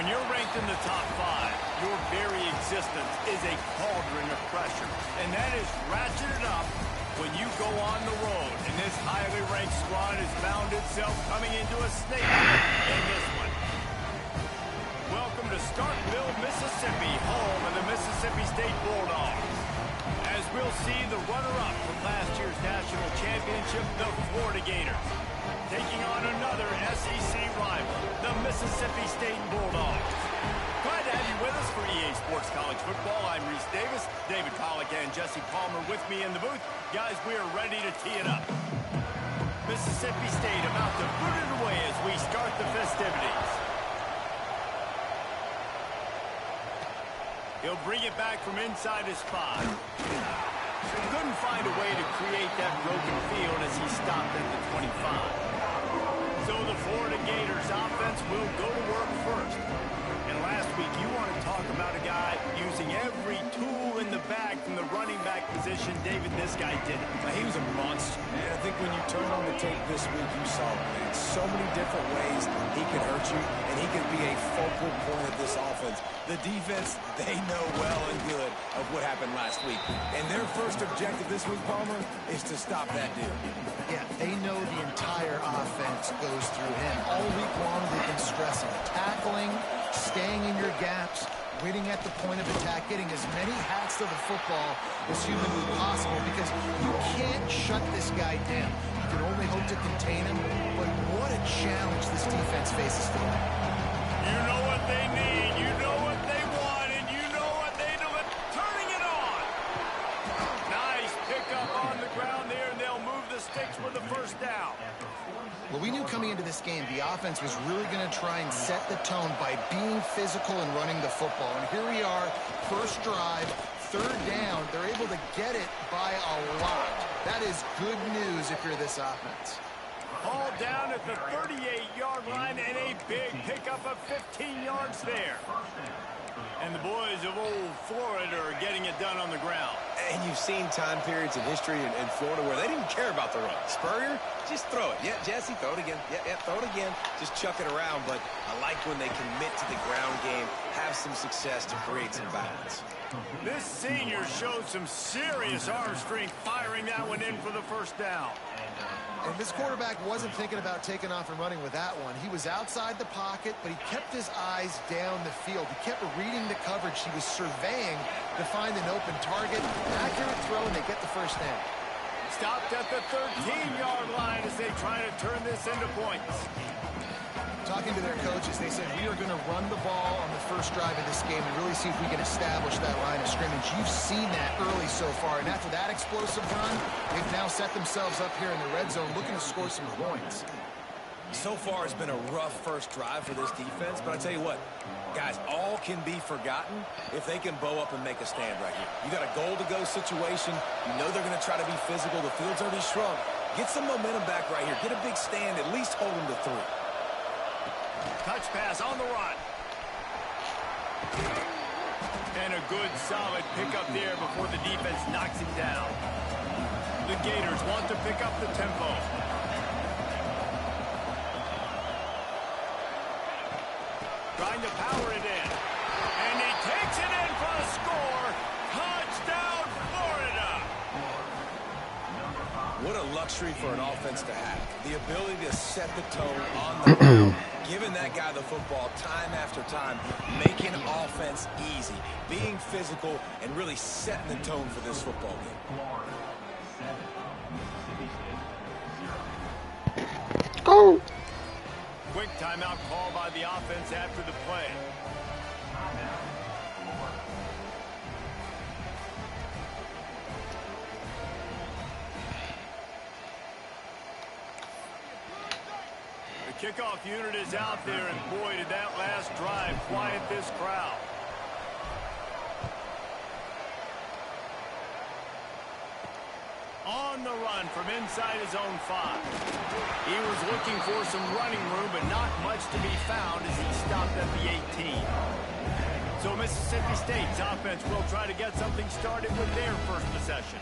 you're ranked in the top 5, your very existence is a cauldron of pressure. And that is ratcheted up when you go on the road. And this highly ranked squad has found itself coming into a snake in this one. Welcome to Starkville, Mississippi, home of the Mississippi State Bulldogs. As we'll see the runner-up from last year's national championship, the Florida Gators, taking on another SEC rival, the Mississippi State Bulldogs. Glad to have you with us for EA Sports College Football. I'm Reese Davis, David Pollack and Jesse Palmer with me in the booth. Guys, we are ready to tee it up. Mississippi State about to boot it away as we start the festivities. He'll bring it back from inside his spot. Couldn't find a way to create that broken field as he stopped at the 25. So the Florida Gators offense will go to work first. And last week, you want to talk about a guy using every tool in the bag from the running back position. David, this guy did it. He was a monster. And I think when you turn on the tape this week, you saw it. So many different ways he could hurt you, and he could be a focal point of this offense. The defense, they know well and good of what happened last week. And their first objective this week, Palmer, is to stop that dude. Yeah, they know the entire offense goes through him. All week long, they've been stressing tackling, staying in your gaps, winning at the point of attack, getting as many hats to the football as humanly possible, because you can't shut this guy down. You can only hope to contain him, but what a challenge this defense faces for them. You know what they need, you know what they want, and you know what they do. Turning it on. Nice pickup on the ground there, and they'll move the sticks for the first down. Well, we knew coming into this game the offense was really going to try and set the tone by being physical and running the football. And here we are, first drive, third down. They're able to get it by a lot. That is good news if you're this offense. Ball down at the 38-yard line, and a big pickup of 15 yards there. And the boys of old Florida are getting it done on the ground. And you've seen time periods in history in Florida where they didn't care about the run. Spurrier, just throw it. Yeah, Jesse, throw it again. Yeah, throw it again. Just chuck it around. But I like when they commit to the ground game, have some success to create some balance. This senior showed some serious arm strength, firing that one in for the first down. And this quarterback wasn't thinking about taking off and running with that one. He was outside the pocket, but he kept his eyes down the field. He kept reading the coverage. He was surveying to find an open target. Accurate throw, and they get the first down. Stopped at the 13-yard line as they try to turn this into points. Talking to their coaches, they said, we are going to run the ball on the first drive of this game and really see if we can establish that line of scrimmage. You've seen that early so far, and after that explosive run, they've now set themselves up here in the red zone looking to score some points. So far, it's been a rough first drive for this defense, but I tell you what, guys, all can be forgotten if they can bow up and make a stand right here. You got a goal-to-go situation. You know they're going to try to be physical. The field's already shrunk. Get some momentum back right here. Get a big stand. At least hold them to 3. Touch pass on the run. And a good, solid pickup there before the defense knocks him down. The Gators want to pick up the tempo. Trying to power it in. And he takes it in for a score. Touchdown, Florida! What a luxury for an offense to have. The ability to set the tone on the ground, giving that guy the football time after time, making offense easy, being physical, and really setting the tone for this football game. Go! Quick timeout call by the offense after the play. The kickoff unit is out there, and boy, did that last drive quiet this crowd. On the run from inside his own 5. He was looking for some running room, but not much to be found as he stopped at the 18. So Mississippi State's offense will try to get something started with their first possession.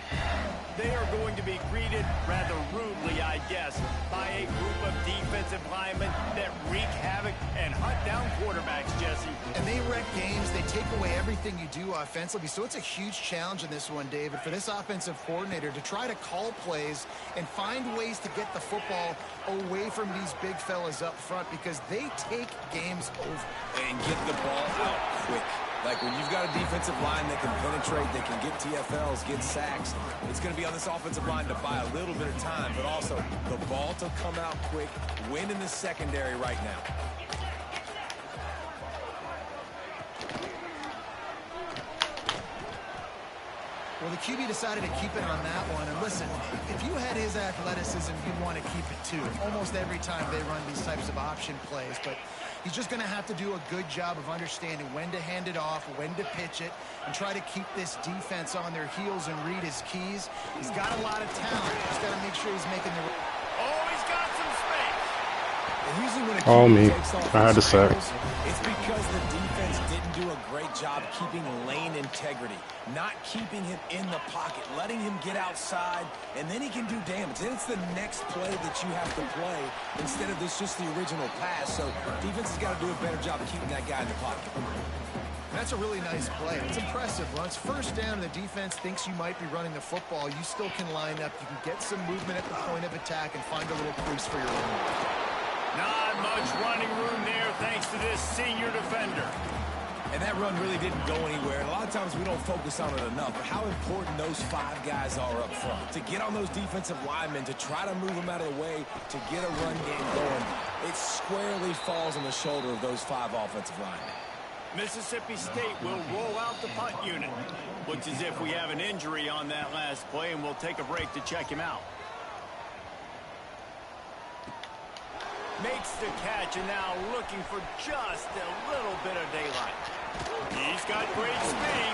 They are going to be greeted rather rudely, I guess, by a group of defensive linemen that wreak havoc and hunt down quarterbacks, Jesse. And they wreck games. They take away everything you do offensively. So it's a huge challenge in this one, David, for this offensive coordinator to try to call plays and find ways to get the football away from these big fellas up front because they take games over. And get the ball out quick. Like when you've got a defensive line that can penetrate, that can get TFLs, get sacks, it's going to be on this offensive line to buy a little bit of time, but also the ball to come out quick, win in the secondary right now. Well, the QB decided to keep it on that one. And listen, if you had his athleticism, you'd want to keep it too. Almost every time they run these types of option plays. But he's just going to have to do a good job of understanding when to hand it off, when to pitch it, and try to keep this defense on their heels and read his keys. He's got a lot of talent. He's got to make sure he's making the... Oh, he's got some space. And usually when a Oh, QB me. takes off I had his to sack. tackles, it's because the defense didn't do a great job keeping lane integrity, not keeping him in the pocket, letting him get outside, and then he can do damage. Then it's the next play that you have to play instead of this just the original pass. So defense has got to do a better job of keeping that guy in the pocket. That's a really nice play. It's impressive. When it's first down and the defense thinks you might be running the football, you still can line up. You can get some movement at the point of attack and find a little crease for your own. Not much running room there thanks to this senior defender. And that run really didn't go anywhere. And a lot of times we don't focus on it enough, but how important those five guys are up front. To get on those defensive linemen, to try to move them out of the way, to get a run game going, it squarely falls on the shoulder of those five offensive linemen. Mississippi State will roll out the punt unit. Looks as if we have an injury on that last play, and we'll take a break to check him out. Makes the catch, and now looking for just a little bit of daylight. He's got great speed.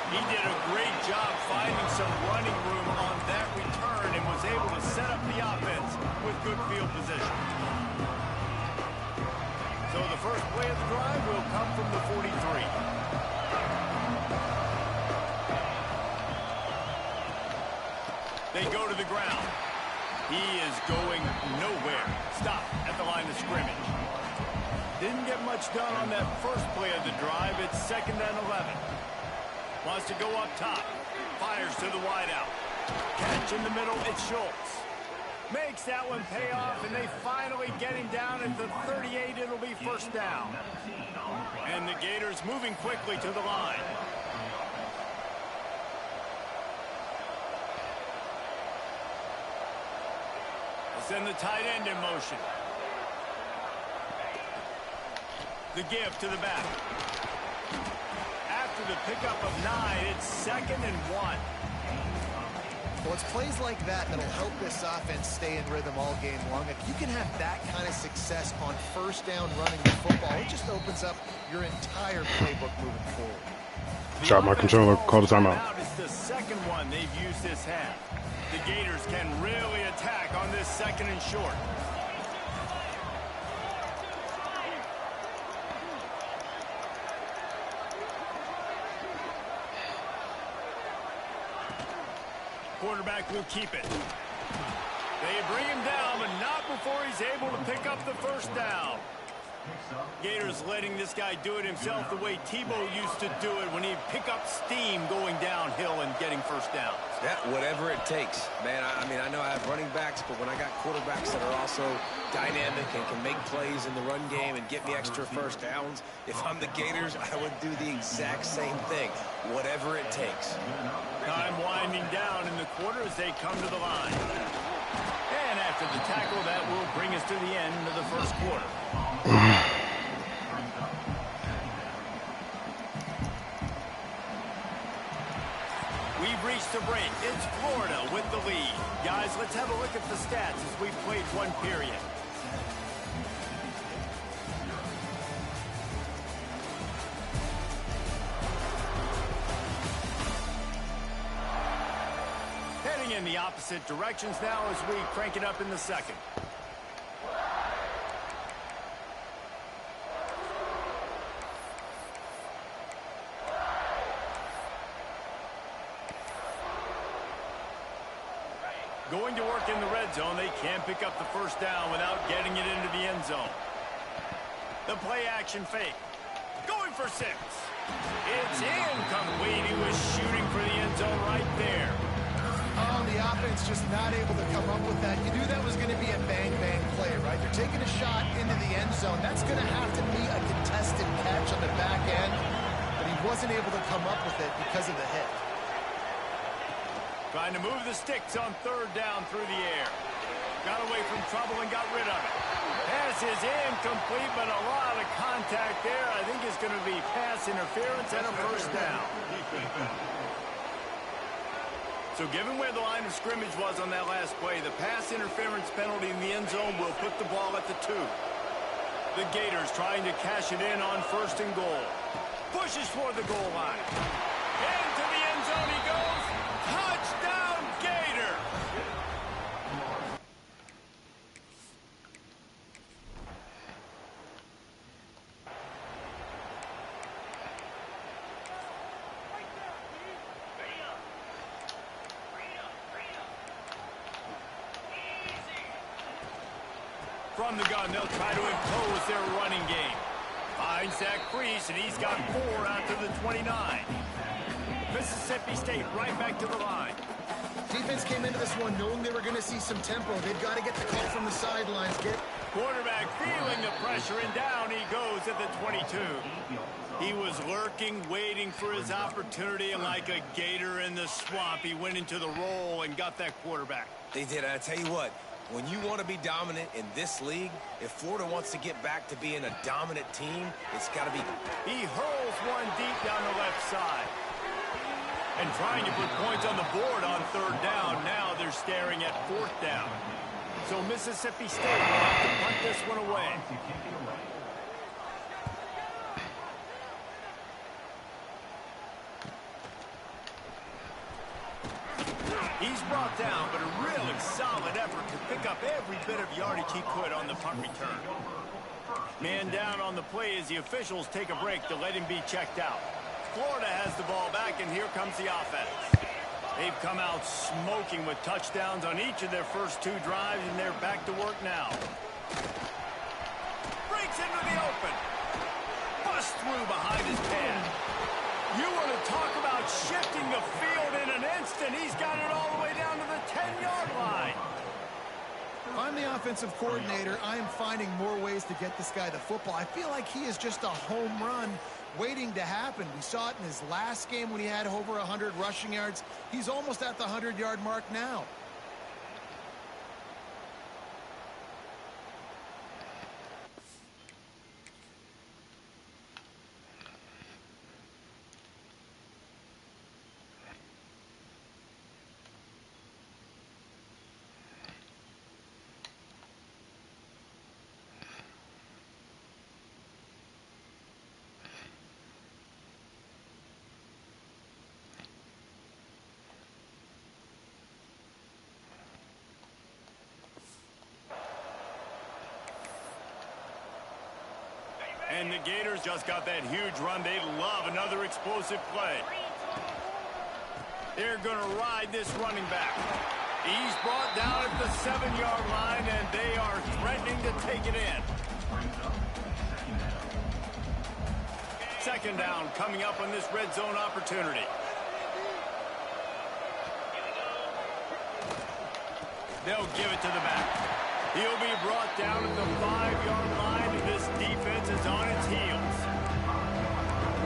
He did a great job finding some running room on that return and was able to set up the offense with good field position. So the first play of the drive will come from the 43. They go to the ground. He is going nowhere. Stop at the line of scrimmage. Didn't get much done on that first play of the drive. It's 2nd and 11. Wants to go up top. Fires to the wideout. Catch in the middle. It's Schultz. Makes that one pay off, and they finally get him down at the 38. It'll be first down. And the Gators moving quickly to the line. Send the tight end in motion. The give to the back. After the pickup of 9, it's 2nd and 1. Well, it's plays like that that'll help this offense stay in rhythm all game long. If you can have that kind of success on first down running the football, it just opens up your entire playbook moving forward. Drop my controller, call the timeout. It's the second one they've used this half. The Gators can really attack on this 2nd and short. Quarterback will keep it. They bring him down, but not before he's able to pick up the first down. Gators letting this guy do it himself the way Tebow used to do it when he'd pick up steam going downhill and getting first downs. Yeah, whatever it takes. Man, I mean, I know I have running backs, but when I got quarterbacks that are also dynamic and can make plays in the run game and get me extra first downs, if I'm the Gators, I would do the exact same thing, whatever it takes. Time winding down in the quarter as they come to the line. And after the tackle, that will bring us to the end of the first quarter. We've reached the break. It's Florida with the lead. Guys, let's have a look at the stats as we've played one period. Heading in the opposite directions now as we crank it up in the second. Going to work in the red zone, they can't pick up the first down without getting it into the end zone. The play action fake. Going for 6. It's incomplete. He was shooting for the end zone right there. Oh, the offense just not able to come up with that. You knew that was going to be a bang-bang play, right? They're taking a shot into the end zone. That's going to have to be a contested catch on the back end, but he wasn't able to come up with it because of the hit. Trying to move the sticks on 3rd down through the air. Got away from trouble and got rid of it. Pass is incomplete, but a lot of contact there. I think it's going to be pass interference and a first down. So given where the line of scrimmage was on that last play, the pass interference penalty in the end zone will put the ball at the 2. The Gators trying to cash it in on 1st and goal. Pushes for the goal line. Into the end zone he goes. Touchdown, Gator! From the gun, they'll try to impose their running game. Finds that crease, and he's got 4 after the 29. Mississippi State right back to the line. Defense came into this one knowing they were going to see some tempo. They've got to get the call from the sidelines. Quarterback feeling the pressure, and down he goes at the 22. He was lurking, waiting for his opportunity, and like a gator in the swamp, he went into the roll and got that quarterback. They did. I tell you what, when you want to be dominant in this league, if Florida wants to get back to being a dominant team, it's got to be... He hurls one deep down the left side. And trying to put points on the board on 3rd down. Now they're staring at 4th down. So Mississippi State will have to punt this one away. He's brought down, but a really solid effort to pick up every bit of yardage he could on the punt return. Man down on the play as the officials take a break to let him be checked out. Florida has the ball back, and here comes the offense. They've come out smoking with touchdowns on each of their first 2 drives, and they're back to work now. Breaks into the open. Busts through behind his pad. You want to talk about shifting the field in an instant. He's got it all the way down to the 10-yard line. If I'm the offensive coordinator, I am finding more ways to get this guy the football. I feel like he is just a home run waiting to happen. We saw it in his last game when he had over 100 rushing yards. He's almost at the 100-yard mark now. And the Gators just got that huge run. They love another explosive play. They're going to ride this running back. He's brought down at the 7-yard line, and they are threatening to take it in. 2nd down coming up on this red zone opportunity. They'll give it to the back. He'll be brought down at the 5-yard line, and this defense is on its heels.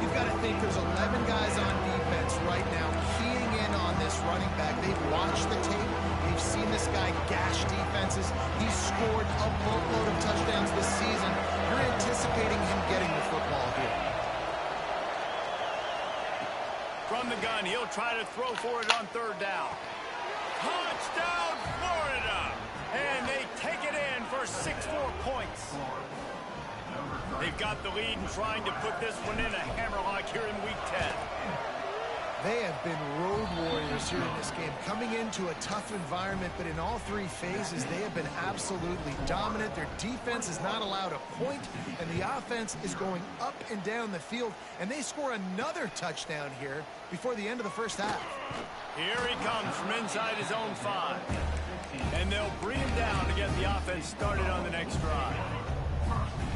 You've got to think there's 11 guys on defense right now keying in on this running back. They've watched the tape. They've seen this guy gash defenses. He's scored a boatload of touchdowns this season. You're anticipating him getting the football here. From the gun, he'll try to throw for it on 3rd down. Touchdown, Florida! And they take it in for 6-4 points. They've got the lead and trying to put this one in a hammerlock here in Week 10. They have been road warriors here in this game, coming into a tough environment, but in all 3 phases, they have been absolutely dominant. Their defense is not allowed a point, and the offense is going up and down the field, and they score another touchdown here before the end of the first half. Here he comes from inside his own 5. And they'll bring him down to get the offense started on the next drive.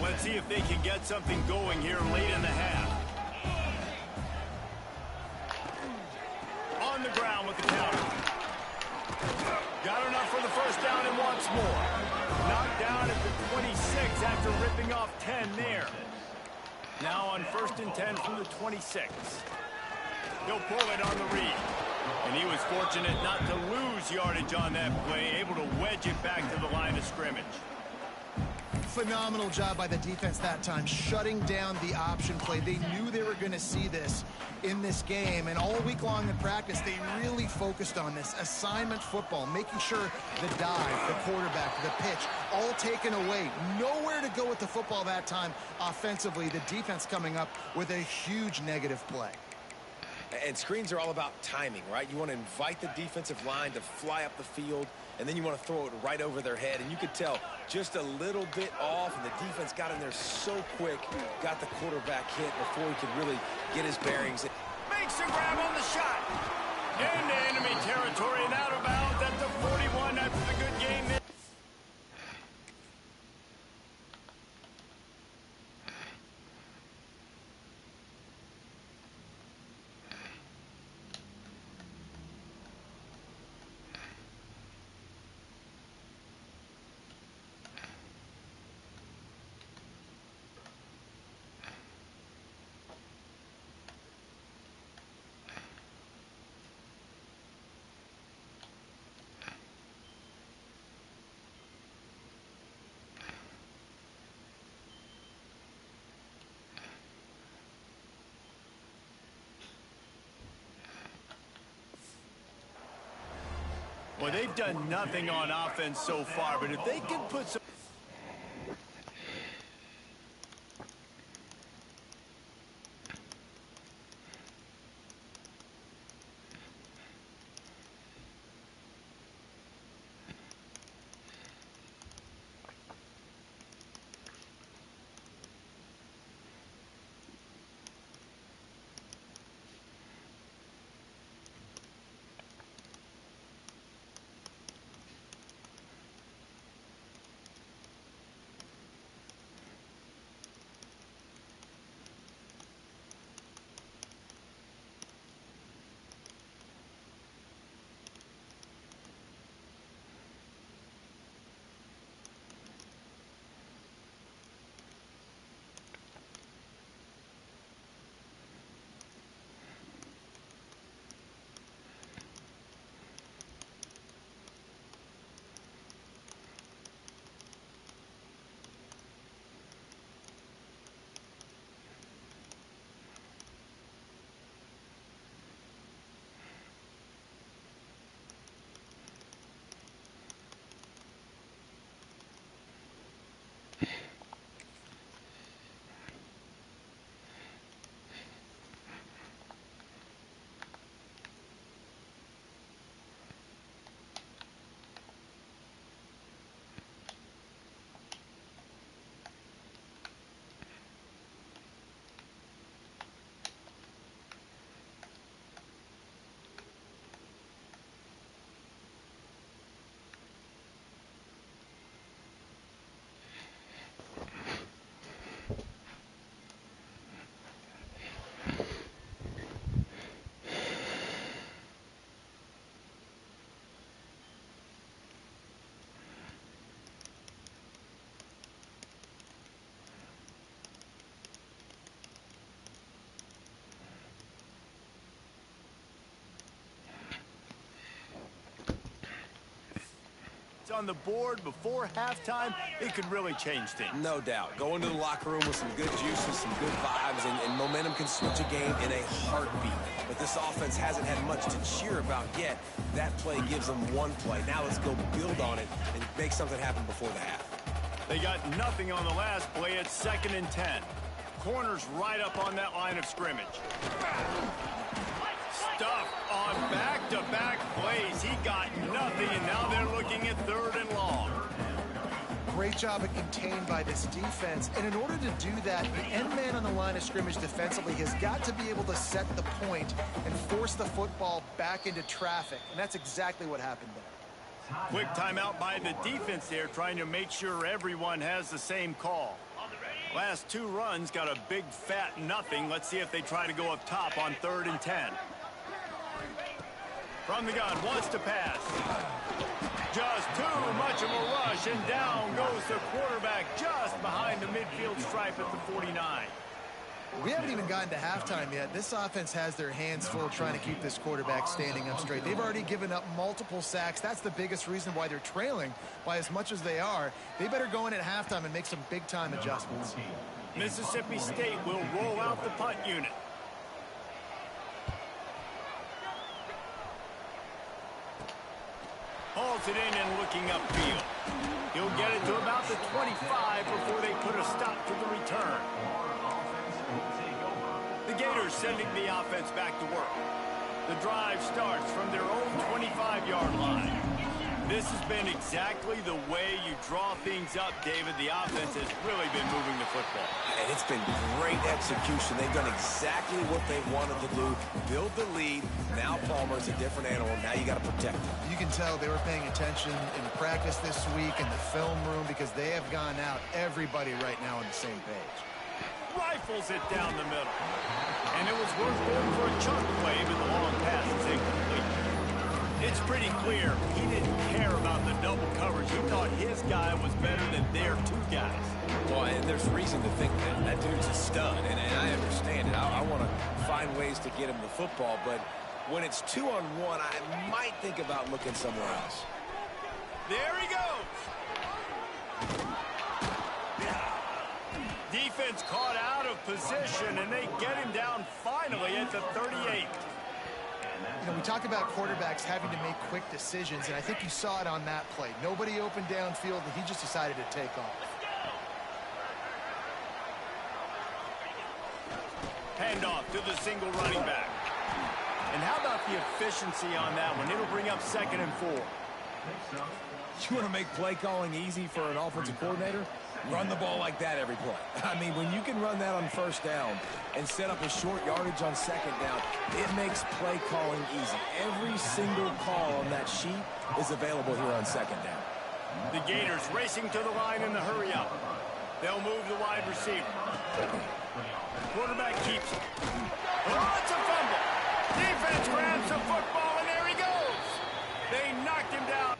Let's see if they can get something going here late in the half. On the ground with the counter. Got enough for the first down and wants more. Knocked down at the 26 after ripping off 10 there. Now on 1st and 10 from the 26. He'll pull it on the read. And he was fortunate not to lose yardage on that play, able to wedge it back to the line of scrimmage. Phenomenal job by the defense that time, shutting down the option play. They knew they were going to see this in this game, and all week long in practice, they really focused on this assignment football, making sure the dive, the quarterback, the pitch, all taken away. Nowhere to go with the football that time offensively. The defense coming up with a huge negative play. And screens are all about timing, right? You want to invite the defensive line to fly up the field, and then you want to throw it right over their head. And you could tell just a little bit off, and the defense got in there so quick, got the quarterback hit before he could really get his bearings. Makes a grab on the shot. Into enemy territory and out of bounds at the 41 after the good game there. Well, they've done nothing on offense so far, but if they can put some... on the board before halftime, it could really change things. No doubt. Go into the locker room with some good juices, some good vibes, and momentum can switch a game in a heartbeat. But this offense hasn't had much to cheer about yet. That play gives them one play. Now let's go build on it and make something happen before the half. They got nothing on the last play. It's 2nd and 10. Corners right up on that line of scrimmage. Stuff on back-to-back plays. He got nothing, and now they're looking at 3rd and long. Great job at contained by this defense. And in order to do that, the end man on the line of scrimmage defensively has got to be able to set the point and force the football back into traffic. And that's exactly what happened there. Quick timeout by the defense there, trying to make sure everyone has the same call. Last 2 runs got a big fat nothing. Let's see if they try to go up top on 3rd and 10. From the gun, wants to pass. Just too much of a rush, and down goes the quarterback just behind the midfield stripe at the 49. We haven't even gotten to halftime yet. This offense has their hands full trying to keep this quarterback standing up straight. They've already given up multiple sacks. That's the biggest reason why they're trailing by as much as they are. They better go in at halftime and make some big-time adjustments. Mississippi State will roll out the punt unit. Hauls it in and looking upfield. He'll get it to about the 25 before they put a stop to the return. The Gators sending the offense back to work. The drive starts from their own 25-yard line. This has been exactly the way you draw things up, David. The offense has really been moving the football. And it's been great execution. They've done exactly what they wanted to do. Build the lead. Now Palmer's a different animal. Now you got to protect him. You can tell they were paying attention in practice this week in the film room because they have gone out, everybody right now on the same page. Rifles it down the middle. And it was worth going for a chunk play, but the long pass is incomplete. It's pretty clear he didn't care about the double coverage. He thought his guy was better than their 2 guys. Well, and there's reason to think that dude's a stud, and I understand it. I want to find ways to get him the football, but when it's 2-on-1, I might think about looking somewhere else. There he goes. Defense caught out of position, and they get him down finally at the 38. You know, we talked about quarterbacks having to make quick decisions, and I think you saw it on that play. Nobody opened downfield, and he just decided to take off. Handoff to the single running back. And how about the efficiency on that one? It'll bring up 2nd and 4. You want to make play calling easy for an offensive coordinator? Run the ball like that every play. I mean, when you can run that on 1st down and set up a short yardage on 2nd down, it makes play calling easy. Every single call on that sheet is available here on 2nd down. The Gators racing to the line in the hurry up. They'll move the wide receiver. Quarterback keeps it. Oh, it's a fumble. Defense grabs the football, and there he goes. They knocked him down.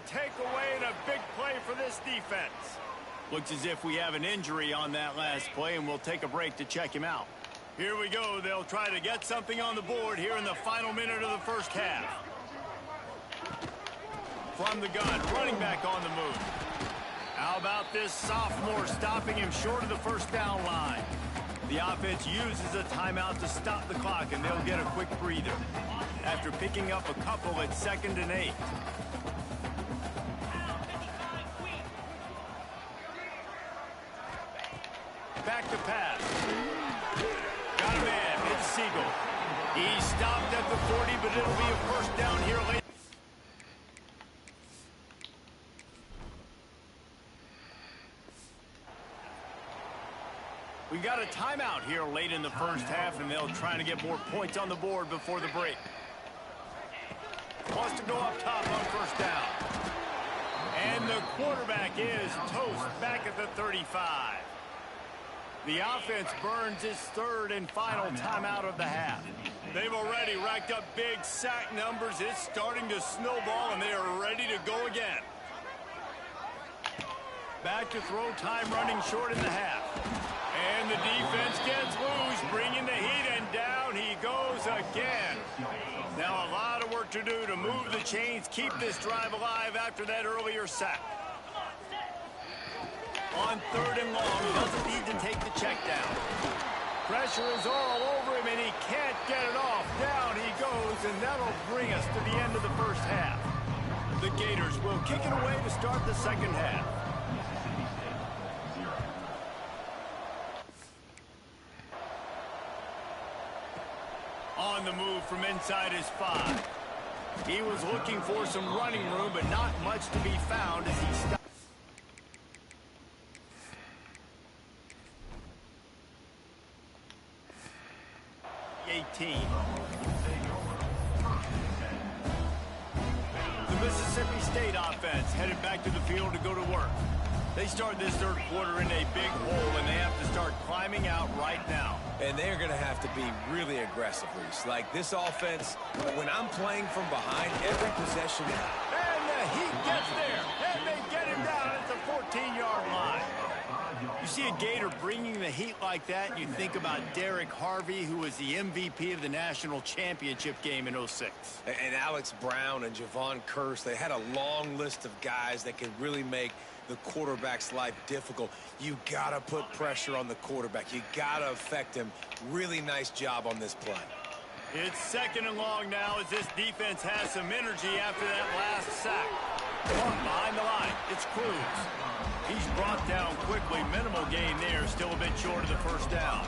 Takeaway and a big play for this defense. Looks as if we have an injury on that last play, and we'll take a break to check him out. Here we go. They'll try to get something on the board here in the final minute of the 1st half. From the gun, running back on the move. How about this sophomore stopping him short of the 1st down line? The offense uses a timeout to stop the clock, and they'll get a quick breather after picking up a couple at 2nd and 8. Back to pass. Got a man. It's Siegel. He stopped at the 40, but it'll be a 1st down here late. We got a timeout here late in the 1st half, and they'll try to get more points on the board before the break. Wants to go up top on 1st down. And the quarterback is toast back at the 35. The offense burns its 3rd and final timeout of the half. They've already racked up big sack numbers. It's starting to snowball, and they are ready to go again. Back to throw, time running short in the half. And the defense gets loose, bringing the heat, and down he goes again. Now a lot of work to do to move the chains, keep this drive alive after that earlier sack. On 3rd and long, doesn't need to take the check down. Pressure is all over him, and he can't get it off. Down he goes, and that'll bring us to the end of the first half. The Gators will kick it away to start the second half. On the move from inside his 5. He was looking for some running room, but not much to be found as he stopped. 18. The Mississippi State offense headed back to the field to go to work. They start this third quarter in a big hole, and they have to start climbing out right now. And they're going to have to be really aggressive, Reese. Like this offense, when I'm playing from behind, every possession. And the Heat gets there, and they get him down at the 14-yard line. You see a Gator bringing the heat like that, you think about Derek Harvey, who was the MVP of the national championship game in '06. And Alex Brown and Javon Curse, they had a long list of guys that could really make the quarterback's life difficult. You got to put pressure on the quarterback. You got to affect him. Really nice job on this play. It's 2nd and long now as this defense has some energy after that last sack. Behind the line, it's Cruz. He's brought down quickly. Minimal gain there, still a bit short of the first down.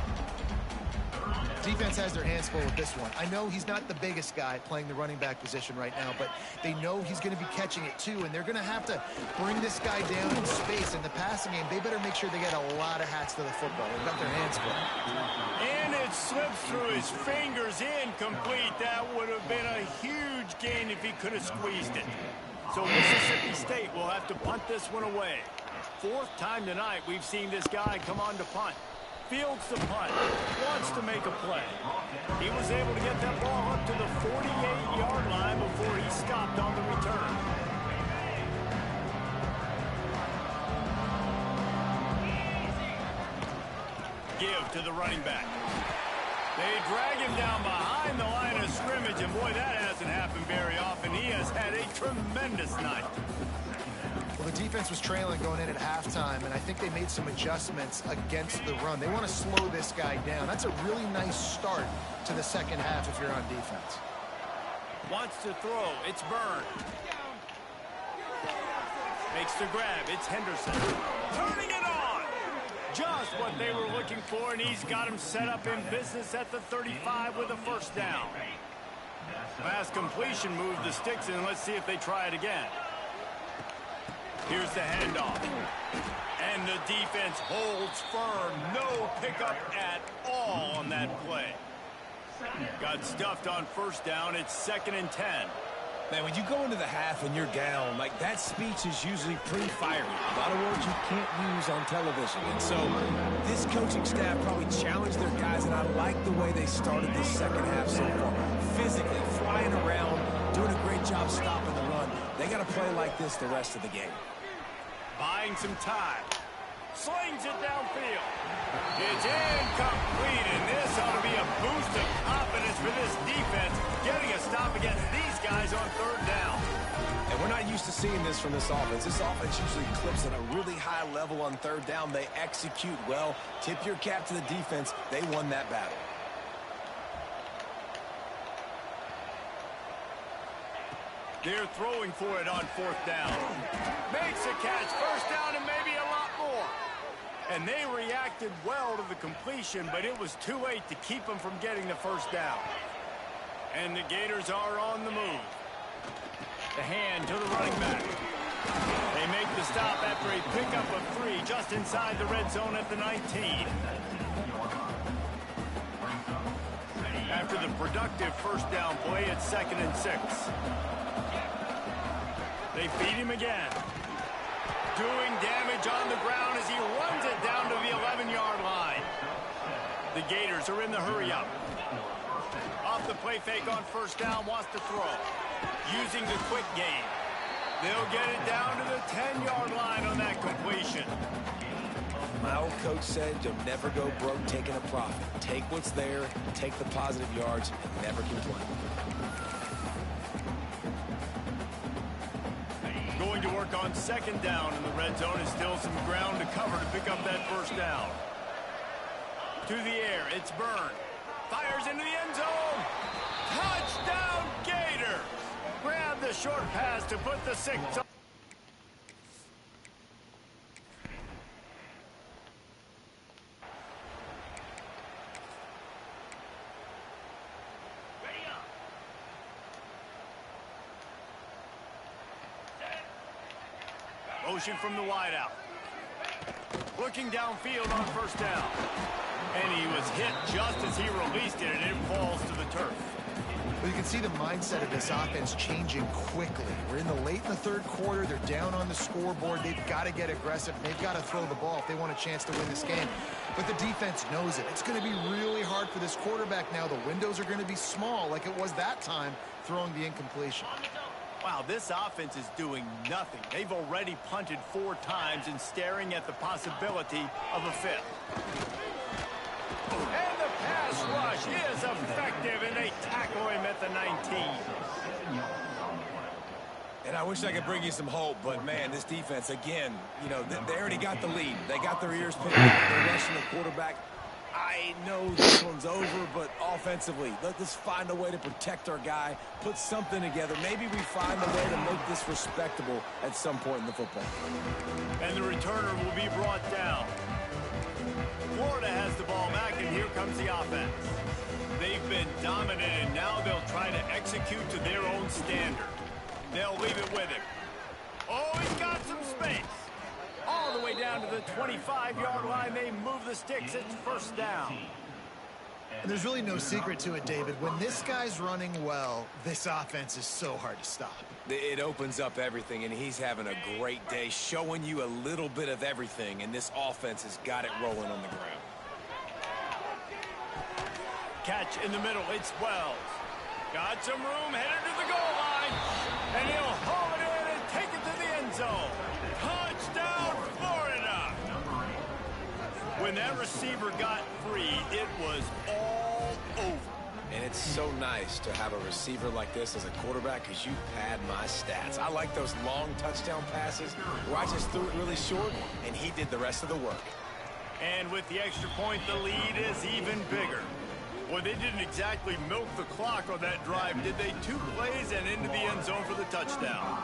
Defense has their hands full with this one. I know he's not the biggest guy playing the running back position right now, but they know he's going to be catching it too, and they're going to have to bring this guy down in space. In the passing game, they better make sure they get a lot of hats to the football. They've got their hands full. And it slips through his fingers, incomplete. That would have been a huge gain if he could have squeezed it. So Mississippi State will have to punt this one away. 4th time tonight we've seen this guy come on to punt. Fields the punt, wants to make a play. He was able to get that ball up to the 48-yard line before he stopped on the return. Give to the running back. They drag him down behind the line of scrimmage, and boy, that hasn't happened very often. He has had a tremendous night. Well, the defense was trailing going in at halftime, and I think they made some adjustments against the run. They want to slow this guy down. That's a really nice start to the second half if you're on defense. Wants to throw. It's Byrne. Makes the grab. It's Henderson. Turning it on. Just what they were looking for, and he's got him set up in business at the 35 with a first down. Pass completion moved the sticks, and let's see if they try it again. Here's the handoff. And the defense holds firm. No pickup at all on that play. Got stuffed on first down. It's 2nd and 10. Man, when you go into the half and you're down, like that speech is usually pretty fiery. A lot of words you can't use on television. And so this coaching staff probably challenged their guys, and I like the way they started this second half so far. Physically, flying around, doing a great job stopping the run. They got to play like this the rest of the game. Buying some time. Slings it downfield. It's incomplete, and this ought to be a boost of confidence for this defense, getting a stop against these guys on 3rd down. And we're not used to seeing this from this offense. This offense usually clips at a really high level on 3rd down. They execute well. Tip your cap to the defense. They won that battle. They're throwing for it on 4th down. Makes a catch. First down and maybe a lot more. And they reacted well to the completion, but it was too late to keep them from getting the first down. And the Gators are on the move. The hand to the running back. They make the stop after a pickup of 3 just inside the red zone at the 19. After the productive first down play, it's 2nd and 6. They feed him again. Doing damage on the ground as he runs it down to the 11-yard line. The Gators are in the hurry-up. Off the play fake on first down, wants to throw. Using the quick game. They'll get it down to the 10-yard line on that completion. My old coach said you'll never go broke taking a profit. Take what's there, take the positive yards, and never complain. Going to work on second down in the red zone. Is still some ground to cover to pick up that first down. To the air, it's Byrne. Fires into the end zone. Touchdown, Gators! Grab the short pass to put the 6 on. Motion from the wideout. Looking downfield on first down. And he was hit just as he released it, and it falls to the turf. Well, you can see the mindset of this offense changing quickly. We're in the third quarter. They're down on the scoreboard. They've got to get aggressive. They've got to throw the ball if they want a chance to win this game. But the defense knows it. It's going to be really hard for this quarterback now. The windows are going to be small like it was that time throwing the incompletion. Wow, this offense is doing nothing. They've already punted 4 times and staring at the possibility of a 5th. And the pass rush is effective, and they tackle him at the 19. And I wish I could bring you some hope, but, man, this defense, again, you know, they already got the lead. They got their ears picked up. They're rushing the quarterback. I know this one's over, but offensively, let's find a way to protect our guy, put something together. Maybe we find a way to make this respectable at some point in the football. And the returner will be brought down. Florida has the ball back, and here comes the offense. They've been dominant, and now they'll try to execute to their own standard. They'll leave it with him. Oh, he's got some space. All the way down to the 25-yard line. They move the sticks. It's first down. And there's really no secret to it, David. When this guy's running well, this offense is so hard to stop. It opens up everything, and he's having a great day, showing you a little bit of everything, and this offense has got it rolling on the ground. Catch in the middle. It's Wells. Got some room, headed to the goal line. And he'll haul it in and take it to the end zone. Touchdown, Florida! When that receiver got free, it was all over. And it's so nice to have a receiver like this as a quarterback because you pad my stats. I like those long touchdown passes where I just threw it really short, and he did the rest of the work. And with the extra point, the lead is even bigger. Well, they didn't exactly milk the clock on that drive, did they? 2 plays and into the end zone for the touchdown.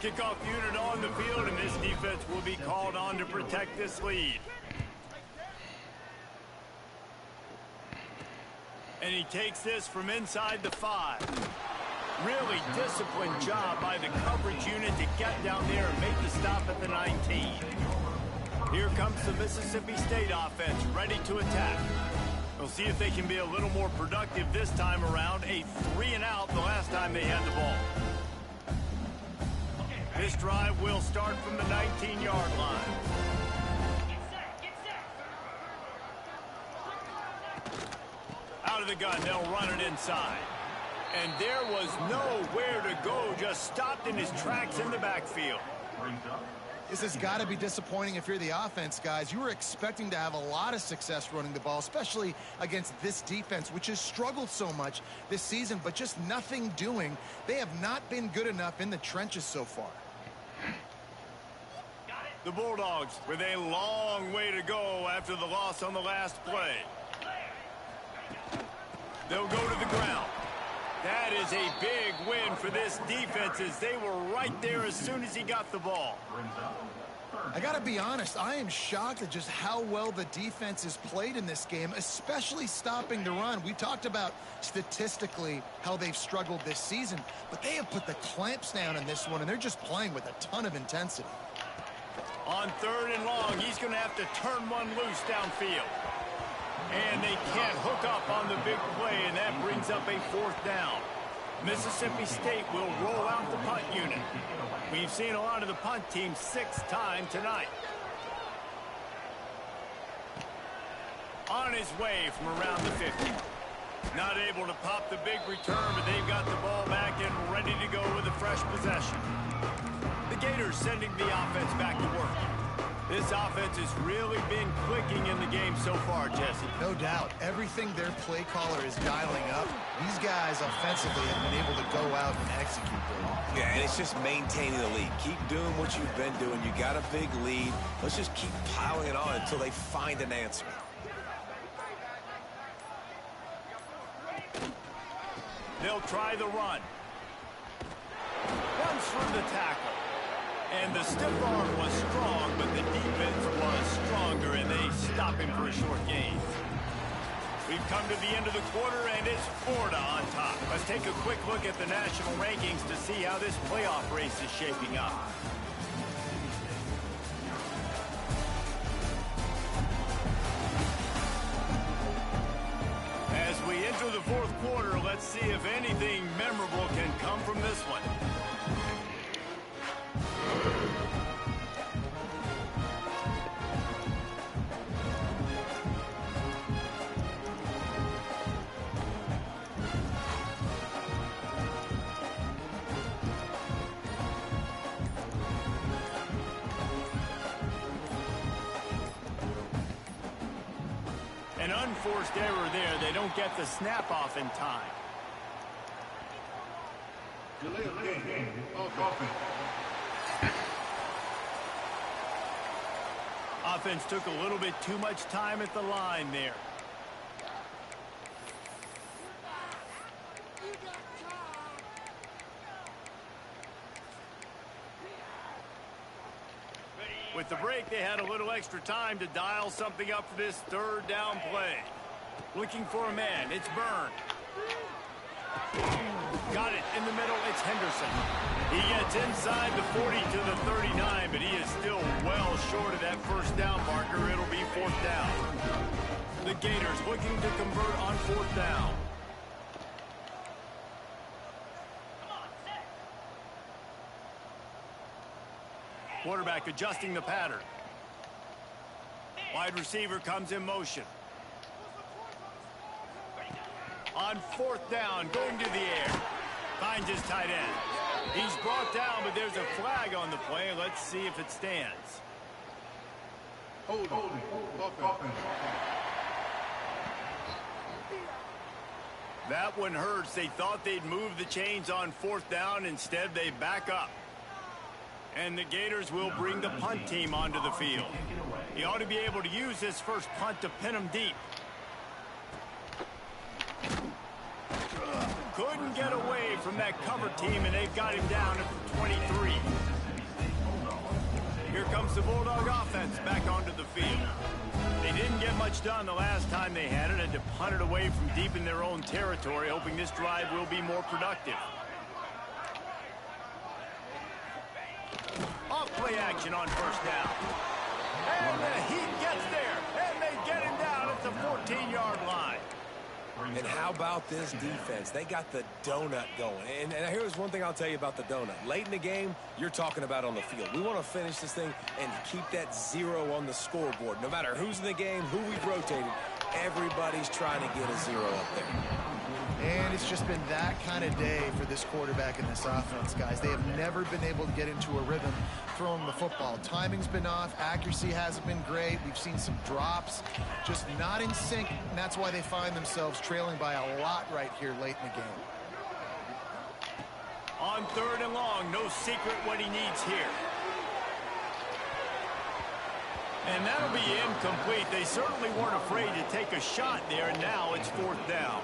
Kickoff unit on the field, and this defense will be called on to protect this lead. And he takes this from inside the 5. Really disciplined job by the coverage unit to get down there and make the stop at the 19. Here comes the Mississippi State offense, ready to attack. We'll see if they can be a little more productive this time around. A 3-and-out the last time they had the ball. This drive will start from the 19-yard line. Out of the gun, they'll run it inside. And there was nowhere to go, just stopped in his tracks in the backfield. This has got to be disappointing if you're the offense, guys. You were expecting to have a lot of success running the ball, especially against this defense, which has struggled so much this season, but just nothing doing. They have not been good enough in the trenches so far. The Bulldogs with a long way to go after the loss on the last play. They'll go to the ground. That is a big win for this defense as they were right there as soon as he got the ball. I got to be honest, I am shocked at just how well the defense has played in this game, especially stopping the run. We talked about statistically how they've struggled this season, but they have put the clamps down in this one, and they're just playing with a ton of intensity. On 3rd and long, he's going to have to turn one loose downfield. And they can't hook up on the big play, and that brings up a 4th down. Mississippi State will roll out the punt unit. We've seen a lot of the punt team 6 times tonight. On his way from around the 50. Not able to pop the big return, but they've got the ball back and ready to go with a fresh possession. The Gators sending the offense back to work. This offense has really been clicking in the game so far, Jesse. No doubt. Everything their play caller is dialing up, these guys offensively have been able to go out and execute there. Yeah, and it's just maintaining the lead. Keep doing what you've been doing. You got a big lead. Let's just keep piling it on until they find an answer. They'll try the run. Runs through the tackle. And the stiff arm was strong, but the defense was stronger, and they stop him for a short gain. We've come to the end of the quarter, and it's Florida on top. Let's take a quick look at the national rankings to see how this playoff race is shaping up. As we enter the fourth quarter, let's see if anything memorable can come from this one. An unforced error there. They don't get the snap off in time. Offense took a little bit too much time at the line there. With the break, they had a little extra time to dial something up for this third down play. Looking for a man. It's Byrne. Got it in the middle. It's Henderson. He gets inside the 40 to the 39, but he is still well short of that first down marker. It'll be fourth down. The Gators looking to convert on fourth down. Quarterback adjusting the pattern. Wide receiver comes in motion. On fourth down, going to the air. Finds his tight end. He's brought down, but there's a flag on the play. Let's see if it stands. Holding. That one hurts. They thought they'd move the chains on fourth down. Instead, they back up. And the Gators will bring the punt team onto the field. He ought to be able to use his first punt to pin him deep. Couldn't get away from that cover team, and they've got him down at the 23. Here comes the Bulldog offense back onto the field. They didn't get much done the last time they had it. Had to punt it away from deep in their own territory, hoping this drive will be more productive. Off-play action on first down. And the Heat gets there, and they get him down at the 14-yard line. And how about this defense? They got the donut going. And here's one thing I'll tell you about the donut. Late in the game, you're talking about on the field. We want to finish this thing and keep that 0 on the scoreboard. No matter who's in the game, who we've rotated, everybody's trying to get a 0 up there. And it's just been that kind of day for this quarterback and this offense, guys. They have never been able to get into a rhythm throwing the football. Timing's been off. Accuracy hasn't been great. We've seen some drops, just not in sync, and that's why they find themselves trailing by a lot right here late in the game. On third and long, no secret what he needs here. And that'll be incomplete. They certainly weren't afraid to take a shot there, and now it's fourth down.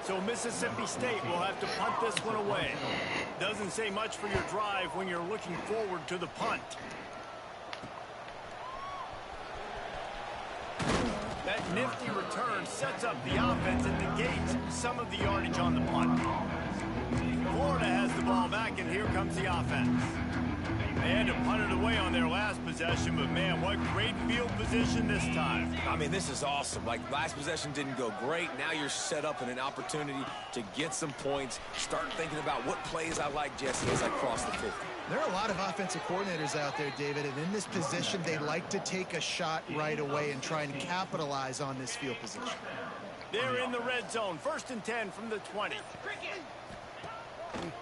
So Mississippi State will have to punt this one away. Doesn't say much for your drive when you're looking forward to the punt. That nifty return sets up the offense and negates some of the yardage on the punt. Florida has the ball back, and here comes the offense. They had to punt it away on their last possession, but, man, what great field position this time. I mean, this is awesome. Like, last possession didn't go great. Now you're set up in an opportunity to get some points. Start thinking about what plays I like, Jesse, as I cross the 50. There are a lot of offensive coordinators out there, David, and in this position, they like to take a shot right away and try and capitalize on this field position. They're in the red zone. 1st and 10 from the 20.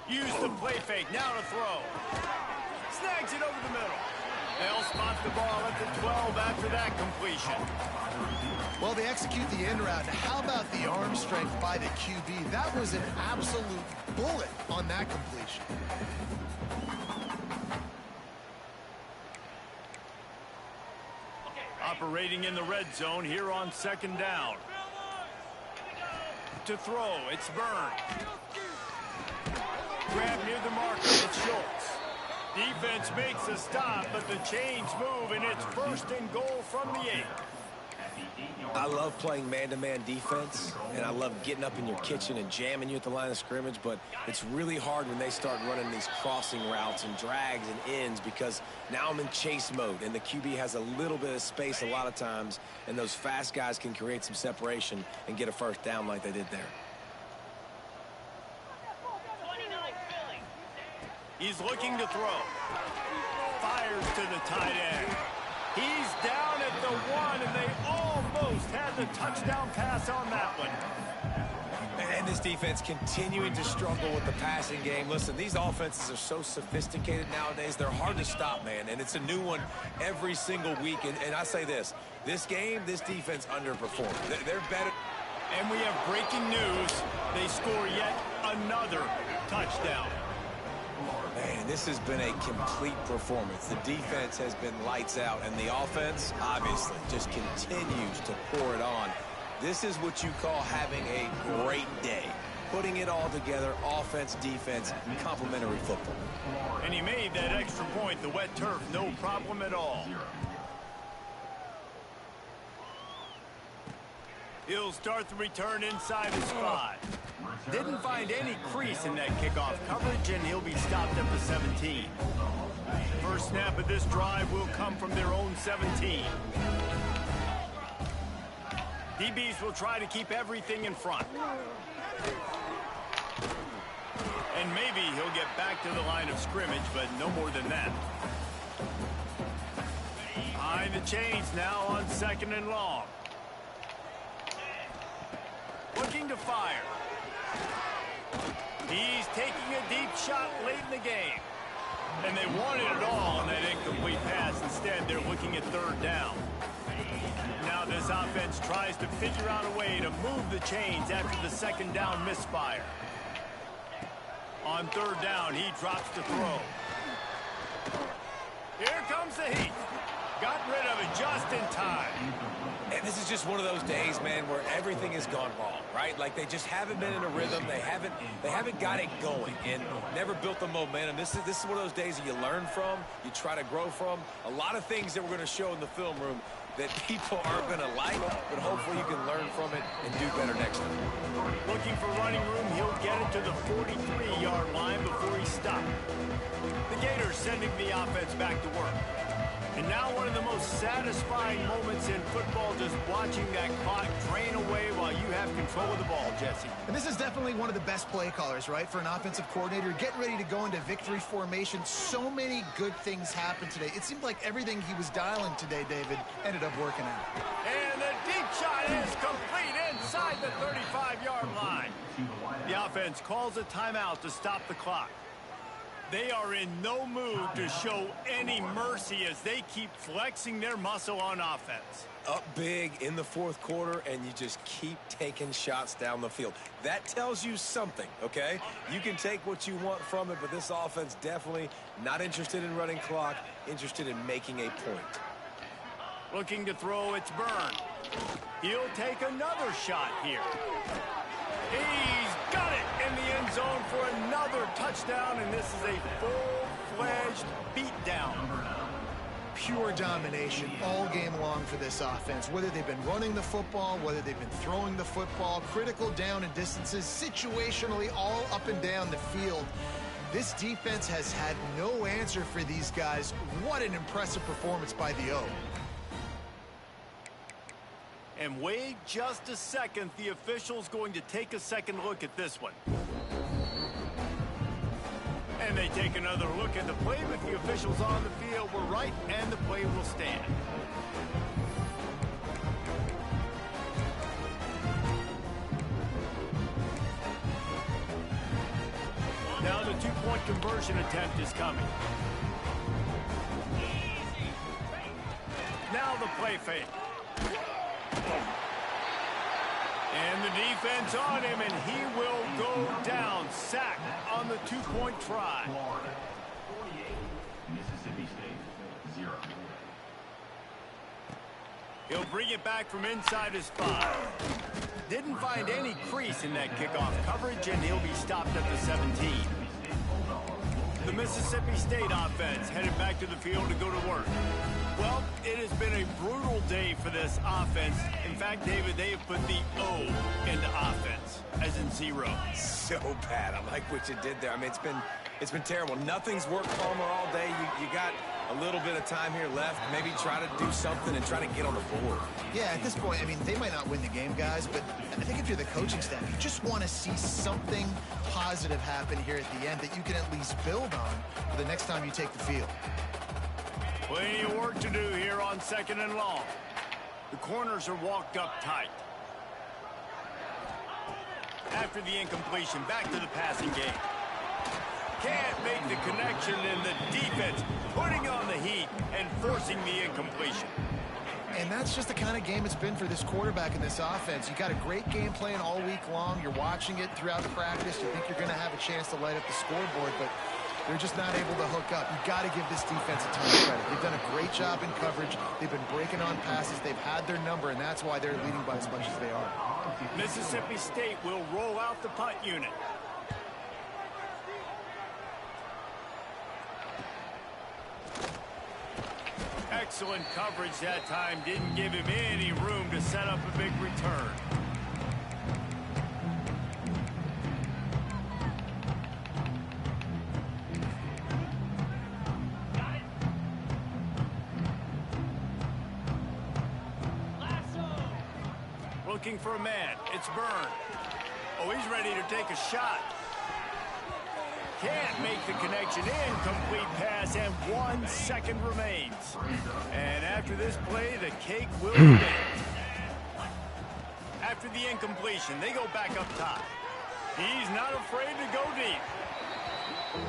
Use the play fake. Now to throw. Snags it over the middle. They'll spot the ball at the 12 after that completion. Well, they execute the end route. How about the arm strength by the QB? That was an absolute bullet on that completion. Operating in the red zone here on 2nd down. To throw, it's Byrne. Grab near the marker, it's Schultz. Defense makes a stop, but the chains move, and it's 1st and goal from the 8. I love playing man-to-man defense, and I love getting up in your kitchen and jamming you at the line of scrimmage, but it's really hard when they start running these crossing routes and drags and ends because now I'm in chase mode, and the QB has a little bit of space a lot of times, and those fast guys can create some separation and get a 1st down like they did there. He's looking to throw. Fires to the tight end. He's down at the 1, and they almost had the touchdown pass on that one. And this defense continuing to struggle with the passing game. Listen, these offenses are so sophisticated nowadays. They're hard to stop, man. And it's a new one every single week. And I say this game, this defense underperformed. They're better. And we have breaking news. They score yet another touchdown. Man, this has been a complete performance. The defense has been lights out, and the offense, obviously, just continues to pour it on. This is what you call having a great day. Putting it all together, offense, defense, complementary football. And he made that extra point, the wet turf, no problem at all. He'll start the return inside his 5. Didn't find any crease in that kickoff coverage, and he'll be stopped at the 17. First snap of this drive will come from their own 17. DBs will try to keep everything in front. And maybe he'll get back to the line of scrimmage, but no more than that. Behind the chains now on 2nd and long. Looking to fire. He's taking a deep shot late in the game. And they wanted it all on that incomplete pass. Instead, they're looking at 3rd down. Now this offense tries to figure out a way to move the chains after the 2nd down misfire. On 3rd down, he drops to throw. Here comes the heat. Got rid of it just in time. And this is just one of those days, man, where everything has gone wrong, right? Like they just haven't been in a rhythm. They haven't got it going and never built the momentum. This is one of those days that you learn from, you try to grow from. A lot of things that we're going to show in the film room that people aren't going to like, but hopefully you can learn from it and do better next time. Looking for running room, he'll get it to the 43-yard line before he's stopped. The Gators sending the offense back to work. And now one of the most satisfying moments in football, just watching that clock drain away while you have control of the ball, Jesse. And this is definitely one of the best play callers, right, for an offensive coordinator. Getting ready to go into victory formation. So many good things happened today. It seemed like everything he was dialing today, David, ended up working out. And the deep shot is complete inside the 35-yard line. The offense calls a timeout to stop the clock. They are in no mood to show any mercy as they keep flexing their muscle on offense. Up big in the 4th quarter, and you just keep taking shots down the field. That tells you something, okay? You can take what you want from it, but this offense definitely not interested in running clock, interested in making a point. Looking to throw, it's Byrne. He'll take another shot here. He's got it in the end zone for another touchdown, and this is a full-fledged beatdown. pure domination all game long for this offense. Whether they've been running the football, whether they've been throwing the football, critical down and distances, situationally all up and down the field. This defense has had no answer for these guys. What an impressive performance by the O. And wait just a second. The official's going to take a second look at this one. And they take another look at the play, but the officials on the field were right, and the play will stand. Now the two-point conversion attempt is coming. Now the play fake. And the defense on him, and he will go down. Sack on the two-point try. 48, Mississippi State, 0. He'll bring it back from inside his 5. Didn't find any crease in that kickoff coverage, and he'll be stopped at the 17. The Mississippi State offense headed back to the field to go to work. Well, it has been a brutal day for this offense. In fact, David, they have put the O into offense, as in 0. So bad. I like what you did there. I mean, it's been terrible. Nothing's worked Palmer all day. You got a little bit of time here left. Maybe try to do something and try to get on the board. Yeah, at this point, I mean, they might not win the game, guys, but I think if you're the coaching staff, you just want to see something positive happen here at the end that you can at least build on for the next time you take the field. Plenty of work to do here on 2nd and long. The corners are walked up tight. After the incompletion, back to the passing game. Can't make the connection, and the defense putting on the heat and forcing the incompletion. And that's just the kind of game it's been for this quarterback in this offense. You got a great game plan all week long. You're watching it throughout practice. You think you're going to have a chance to light up the scoreboard, but they're just not able to hook up. You've got to give this defense a ton of credit. They've done a great job in coverage. They've been breaking on passes. They've had their number, and that's why they're leading by as much as they are. Mississippi State will roll out the punt unit. Excellent coverage that time. Didn't give him any room to set up a big return. Looking for a man. It's Byrne. Oh, he's ready to take a shot. Can't make the connection. Incomplete pass, and 1 second remains. And after this play, the cake will be baked. After the incompletion, they go back up top. He's not afraid to go deep.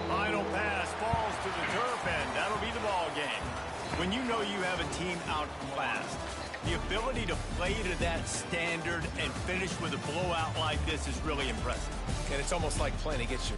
Final pass falls to the turf, and that'll be the ball game. When you know you have a team outclassed, the ability to play to that standard and finish with a blowout like this is really impressive. And it's almost like playing against